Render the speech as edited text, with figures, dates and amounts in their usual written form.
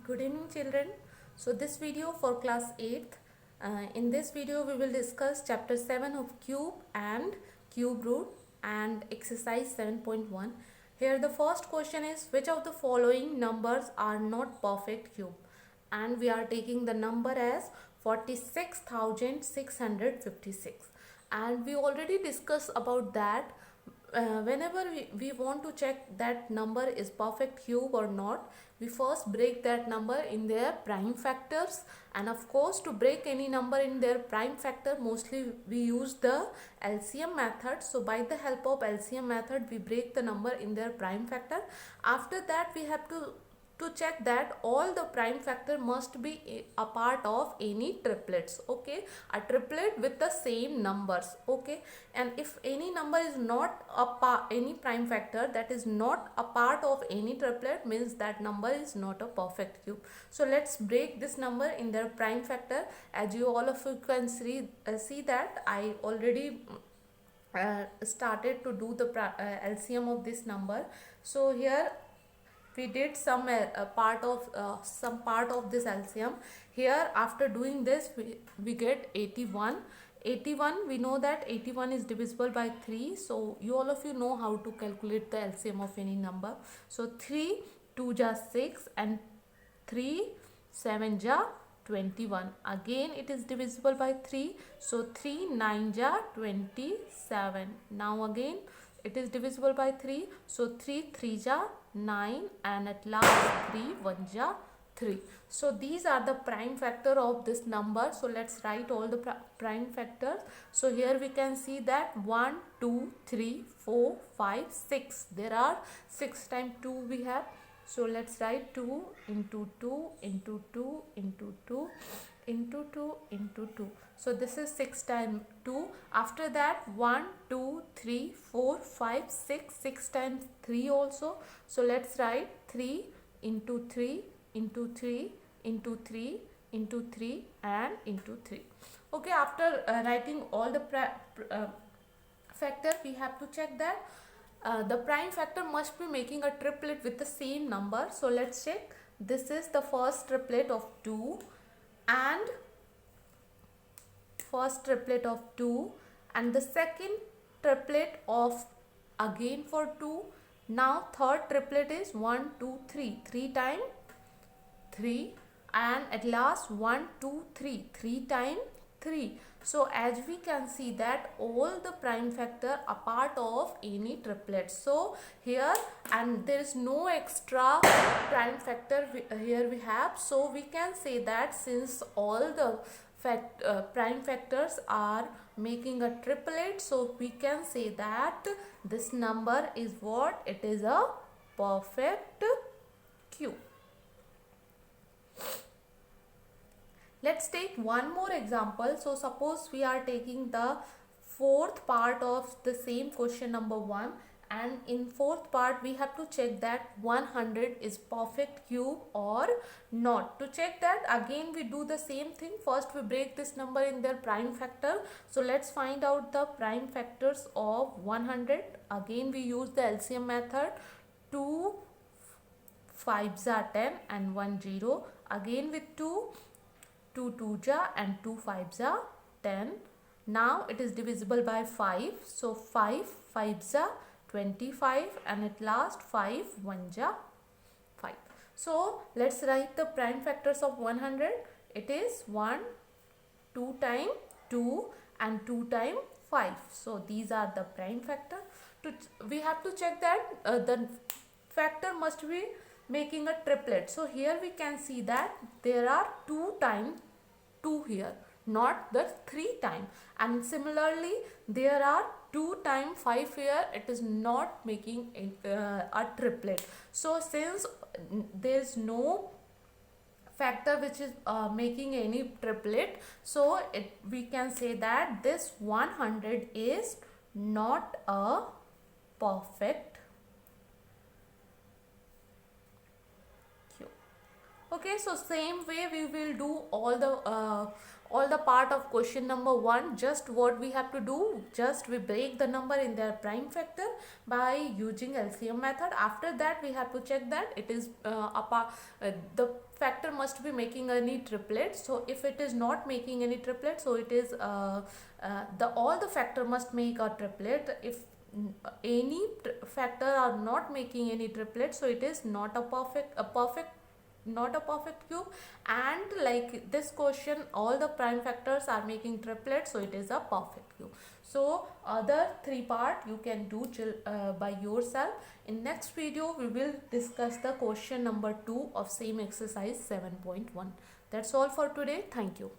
Good evening children. So this video for class 8th. In this video we will discuss chapter 7 of cube and cube root and exercise 7.1. Here the first question is, which of the following numbers are not perfect cube? And we are taking the number as 46,656, and we already discussed about that. Whenever we want to check that number is perfect cube or not, we first break that number in their prime factors. And of course, to break any number in their prime factor, mostly we use the LCM method. So by the help of LCM method, we break the number in their prime factor. After that, we have to check that all the prime factor must be a part of any triplets. Okay, a triplet with the same numbers. Okay, and if any number is not any prime factor, that is not a part of any triplet, means that number is not a perfect cube. So let's break this number in their prime factor. As you all of you can see that I already started to do the LCM of this number. So here we did some part of this LCM. Here after doing this, we get 81. 81, we know that 81 is divisible by 3. So you all of you know how to calculate the LCM of any number. So 3 2 ja 6 and 3 7 ja 21. Again it is divisible by 3. So 3 9 ja 27. Now again it is divisible by 3. So 3 3 ja 9, and at last 3 1 ja 3. So these are the prime factor of this number. So let's write all the prime factors. So here we can see that 1 2 3 4 5 6. There are 6 times 2 we have. So let's write 2 into 2 into 2 into 2 into 2 into 2. So this is 6 times 2. After that 1 2 3 4 5 6, 6 times 3 also. So let's write 3 into 3 into 3 into 3 into 3 and into 3. Okay, after writing all the factor, we have to check that the prime factor must be making a triplet with the same number. So let's check. This is the first triplet of 2 and first triplet of 2 and the second triplet of again for 2. Now third triplet is 1 2 3, 3 times 3, and at last 1 2 3, 3 times 3. So as we can see that all the prime factor are part of any triplet. So here, and there is no extra prime factor here we have. So we can say that since all the prime factors are making a triplet, so we can say that this number is what? It is a perfect cube. Let's take one more example. So suppose we are taking the fourth part of the same question number 1, and in fourth part we have to check that 100 is perfect cube or not. To check that, again we do the same thing. First we break this number in their prime factor. So let's find out the prime factors of 100. Again we use the LCM method. 2 5s are 10 and 1 0. Again with 2 2 2 ja and 2 5s are 10. Now it is divisible by 5. So 5 5s are 25, and at last 5 1 ja 5. So let's write the prime factors of 100. It is 1 2 times 2 and 2 times 5. So these are the prime factor. We have to check that the factor must be making a triplet. So here we can see that there are 2 times 2 here, not the 3 times, and similarly there are 2 times 5 here. It is not making a triplet. So since there is no factor which is making any triplet, so we can say that this 100 is not a perfect cube. Okay, so same way we will do all the part of question number 1. Just what we have to do, just we break the number in their prime factor by using LCM method. After that we have to check that it is the factor must be making any triplet. So if it is not making any triplet, so it is the all the factor must make a triplet. If any factor are not making any triplet, so it is not a perfect, not a perfect cube. And like this question, all the prime factors are making triplets, so it is a perfect cube. So other 3 part you can do by yourself. In next video we will discuss the question number 2 of same exercise 7.1. That's all for today. Thank you.